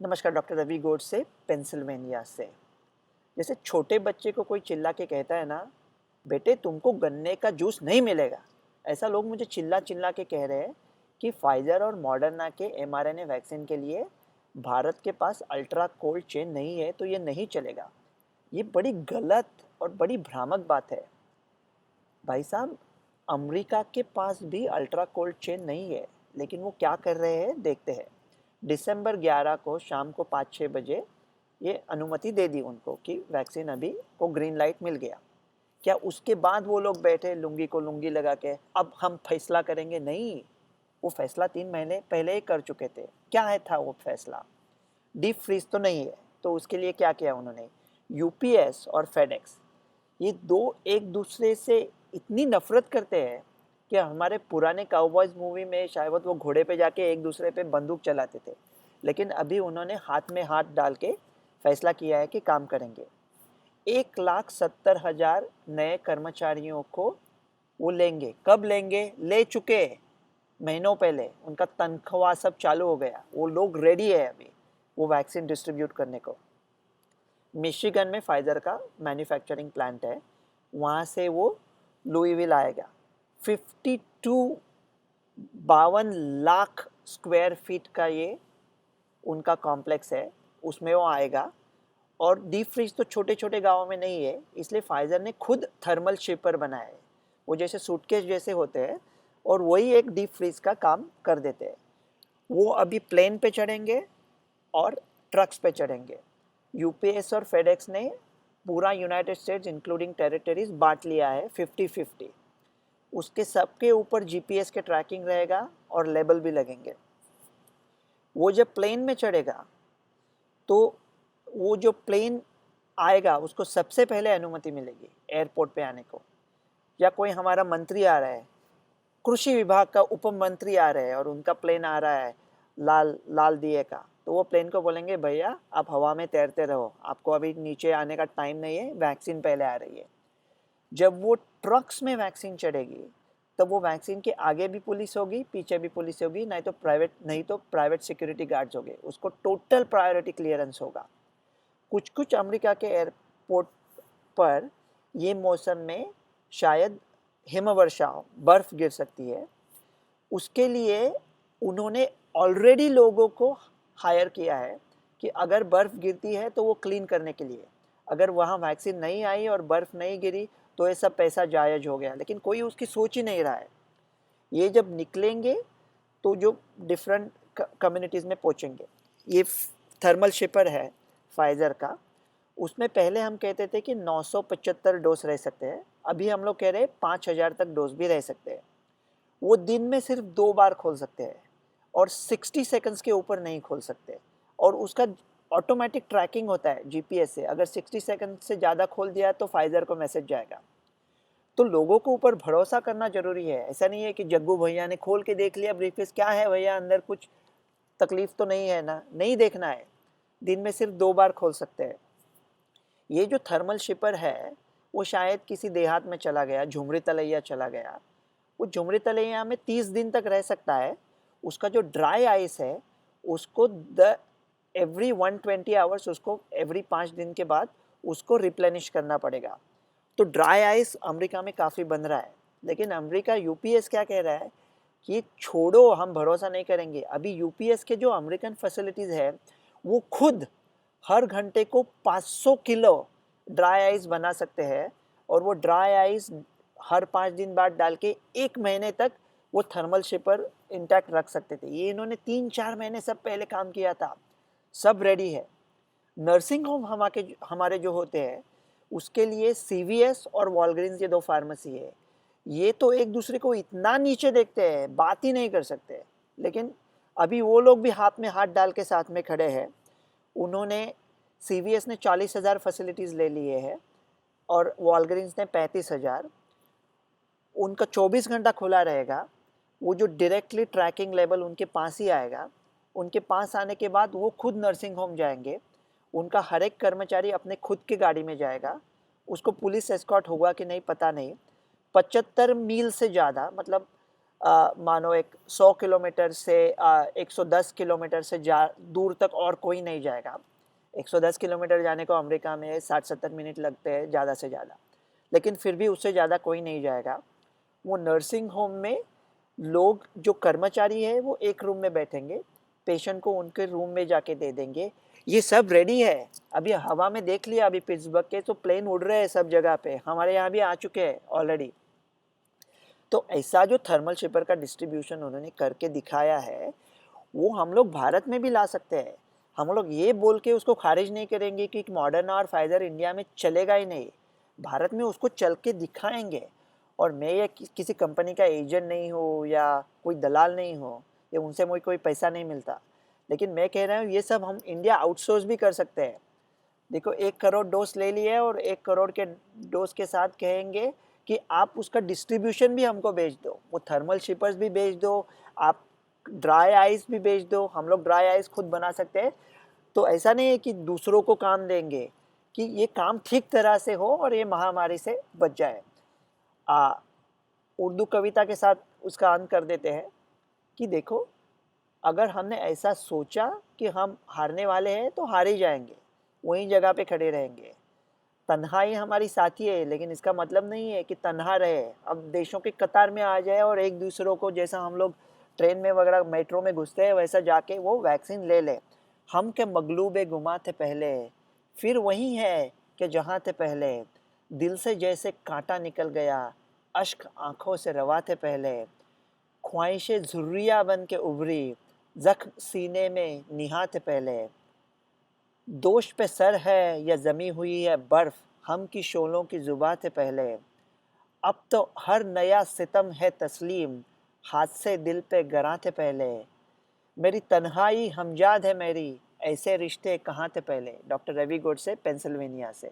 नमस्कार, डॉक्टर रवि गोड से पेंसिल्वेनिया से। जैसे छोटे बच्चे को कोई चिल्ला के कहता है ना, बेटे तुमको गन्ने का जूस नहीं मिलेगा। ऐसा लोग मुझे चिल्ला चिल्ला के कह रहे हैं कि फाइजर और मॉडर्ना के mRNA वैक्सीन के लिए भारत के पास अल्ट्रा कोल्ड चेन नहीं है, तो ये नहीं चलेगा। ये बड़ी गलत और बड़ी भ्रामक बात है। भाई साहब, अमेरिका के पास भी अल्ट्रा कोल्ड चेन नहीं है, लेकिन वो क्या कर रहे हैं देखते हैं। दिसंबर 11 को शाम को 5-6 बजे ये अनुमति दे दी उनको कि वैक्सीन अभी को ग्रीन लाइट मिल गया। क्या उसके बाद वो लोग बैठे लुंगी को लुंगी लगा के अब हम फैसला करेंगे? नहीं, वो फैसला 3 महीने पहले ही कर चुके थे। क्या है था वो फैसला? डीप फ्रीज तो नहीं है, तो उसके लिए क्या किया उन्होंने? यूपीएस और फेडेक्स, ये दो एक दूसरे से इतनी नफरत करते हैं कि हमारे पुराने काउबॉयज मूवी में शायद वो घोड़े पे जाके एक दूसरे पे बंदूक चलाते थे, लेकिन अभी उन्होंने हाथ में हाथ डाल के फैसला किया है कि काम करेंगे। 1,70,000 नए कर्मचारियों को वो लेंगे। कब लेंगे? ले चुके महीनों पहले, उनका तनख्वाह सब चालू हो गया। वो लोग रेडी है अभी वो वैक्सीन डिस्ट्रीब्यूट करने को। मिशिगन में फाइजर का मैन्युफैक्चरिंग प्लांट है, वहाँ से वो लुईविल आएगा। 52 लाख स्क्वायर फीट का ये उनका कॉम्प्लेक्स है, उसमें वो आएगा। और डीप फ्रीज तो छोटे छोटे गाँवों में नहीं है, इसलिए फाइजर ने खुद थर्मल शिपर बनाया है। वो जैसे सूटकेस जैसे होते हैं और वही एक डीप फ्रीज का काम कर देते हैं। वो अभी प्लेन पे चढ़ेंगे और ट्रक्स पे चढ़ेंगे। यूपीएस और फेडेक्स ने पूरा यूनाइटेड स्टेट्स इंक्लूडिंग टेरिटरीज बांट लिया है 50-50। उसके सबके ऊपर जीपीएस के ट्रैकिंग रहेगा और लेबल भी लगेंगे। वो जब प्लेन में चढ़ेगा तो वो जो प्लेन आएगा उसको सबसे पहले अनुमति मिलेगी एयरपोर्ट पे आने को। या कोई हमारा मंत्री आ रहा है, कृषि विभाग का उप मंत्री आ रहे हैं और उनका प्लेन आ रहा है लाल लाल दिए का, तो वो प्लेन को बोलेंगे भैया आप हवा में तैरते रहो, आपको अभी नीचे आने का टाइम नहीं है, वैक्सीन पहले आ रही है। जब वो ट्रक्स में वैक्सीन चढ़ेगी तब वो वैक्सीन के आगे भी पुलिस होगी, पीछे भी पुलिस होगी, नहीं तो प्राइवेट सिक्योरिटी गार्ड्स होंगे। उसको टोटल प्रायोरिटी क्लियरेंस होगा। कुछ कुछ अमेरिका के एयरपोर्ट पर ये मौसम में शायद हिमवर्षा बर्फ गिर सकती है। उसके लिए उन्होंने ऑलरेडी लोगों को हायर किया है कि अगर बर्फ गिरती है तो वो क्लीन करने के लिए। अगर वहाँ वैक्सीन नहीं आई और बर्फ नहीं गिरी तो ये सब पैसा जायज हो गया, लेकिन कोई उसकी सोच ही नहीं रहा है। ये जब निकलेंगे तो जो डिफरेंट कम्युनिटीज़ में पहुँचेंगे। ये थर्मल शिपर है फाइज़र का। उसमें पहले हम कहते थे कि 975 डोज रह सकते हैं, अभी हम लोग कह रहे हैं 5,000 तक डोज भी रह सकते हैं। वो दिन में सिर्फ 2 बार खोल सकते हैं और 60 सेकंड्स के ऊपर नहीं खोल सकते। और उसका ऑटोमेटिक ट्रैकिंग होता है जीपीएस से। अगर 60 सेकंड से ज़्यादा खोल दिया तो फाइजर को मैसेज जाएगा। तो लोगों को ऊपर भरोसा करना जरूरी है। ऐसा नहीं है कि जग्गू भैया ने खोल के देख लिया ब्रीफकेस, क्या है भैया अंदर, कुछ तकलीफ तो नहीं है ना? नहीं देखना है। दिन में सिर्फ 2 बार खोल सकते हैं। ये जो थर्मल शिपर है वो शायद किसी देहात में चला गया, झुमरी तलैया चला गया, वो झुमरी तलैया में 30 दिन तक रह सकता है। उसका जो ड्राई आइस है उसको एवरी 120 आवर्स, उसको एवरी 5 दिन के बाद उसको रिप्लेनिश करना पड़ेगा। तो ड्राई आइस अमेरिका में काफ़ी बन रहा है, लेकिन अमेरिका यूपीएस क्या कह रहा है कि छोड़ो, हम भरोसा नहीं करेंगे। अभी यूपीएस के जो अमेरिकन फैसिलिटीज़ है वो खुद हर घंटे को 500 किलो ड्राई आइस बना सकते हैं, और वो ड्राई आइस हर 5 दिन बाद डाल के 1 महीने तक वो थर्मल शिपर इंटैक्ट रख सकते थे। ये इन्होंने 3-4 महीने सब पहले काम किया था, सब रेडी है। नर्सिंग होम हमारे जो होते हैं उसके लिए सीवीएस और वॉलग्रीन्स, ये 2 फार्मेसी है। ये तो एक दूसरे को इतना नीचे देखते हैं, बात ही नहीं कर सकते। लेकिन अभी वो लोग भी हाथ में हाथ डाल के साथ में खड़े हैं। उन्होंने सीवीएस ने 40,000 फैसिलिटीज़ ले लिए हैं और वॉलग्रीन्स ने 35,000। उनका 24 घंटा खुला रहेगा। वो जो डायरेक्टली ट्रैकिंग लेवल उनके पास ही आएगा। उनके पास आने के बाद वो खुद नर्सिंग होम जाएंगे। उनका हर एक कर्मचारी अपने खुद की गाड़ी में जाएगा। उसको पुलिस एस्कॉर्ट होगा कि नहीं पता नहीं। 75 मील से ज़्यादा, मतलब मानो एक 100 किलोमीटर से 110 किलोमीटर से दूर तक और कोई नहीं जाएगा। 110 किलोमीटर जाने को अमेरिका में 60-70 मिनट लगते हैं ज़्यादा से ज़्यादा, लेकिन फिर भी उससे ज़्यादा कोई नहीं जाएगा। वो नर्सिंग होम में लोग जो कर्मचारी है वो एक रूम में बैठेंगे, पेशेंट को उनके रूम में जाके दे देंगे। ये सब रेडी है। अभी हवा में देख लिया, अभी पिट्सबर्ग के तो प्लेन उड़ रहे हैं सब जगह पे, हमारे यहाँ भी आ चुके हैं ऑलरेडी। तो ऐसा जो थर्मल शिपर का डिस्ट्रीब्यूशन उन्होंने करके दिखाया है, वो हम लोग भारत में भी ला सकते हैं। हम लोग ये बोल के उसको खारिज नहीं करेंगे कि मॉडर्ना और फाइजर इंडिया में चलेगा ही नहीं। भारत में उसको चल के दिखाएंगे। और मैं ये किसी कंपनी का एजेंट नहीं हूँ या कोई दलाल नहीं हूँ, या उनसे मुझे कोई पैसा नहीं मिलता, लेकिन मैं कह रहा हूँ ये सब हम इंडिया आउटसोर्स भी कर सकते हैं। देखो 1 करोड़ डोज ले लिए और 1 करोड़ के डोज के साथ कहेंगे कि आप उसका डिस्ट्रीब्यूशन भी हमको भेज दो, वो थर्मल शिपर्स भी भेज दो, आप ड्राई आइस भी भेज दो, हम लोग ड्राई आइस खुद बना सकते हैं। तो ऐसा नहीं है कि दूसरों को काम देंगे, कि ये काम ठीक तरह से हो और ये महामारी से बच जाए। उर्दू कविता के साथ उसका अंत कर देते हैं कि देखो, अगर हमने ऐसा सोचा कि हम हारने वाले हैं तो हार ही जाएंगे, वहीं जगह पे खड़े रहेंगे। तन्हाई हमारी साथी है, लेकिन इसका मतलब नहीं है कि तन्हा रहे। अब देशों के कतार में आ जाए और एक दूसरों को, जैसा हम लोग ट्रेन में वगैरह मेट्रो में घुसते हैं, वैसा जाके वो वैक्सीन ले ले। हम के मगलूबे गुमा थे पहले, फिर वही है कि जहाँ थे पहले। दिल से जैसे कांटा निकल गया, अश्क आंखों से रवा थे पहले। ख्वाहिशें झुर्रिया बन के उभरी, जख्म सीने में निहा थे पहले। दोष पे सर है या जमी हुई है बर्फ, हम की शोलों की जुबां थे पहले। अब तो हर नया सितम है तस्लीम, हाथ से दिल पे गरां थे पहले। मेरी तन्हाई हमजाद है मेरी, ऐसे रिश्ते कहाँ थे पहले। डॉक्टर रवि गोडसे, पेंसिल्वेनिया से।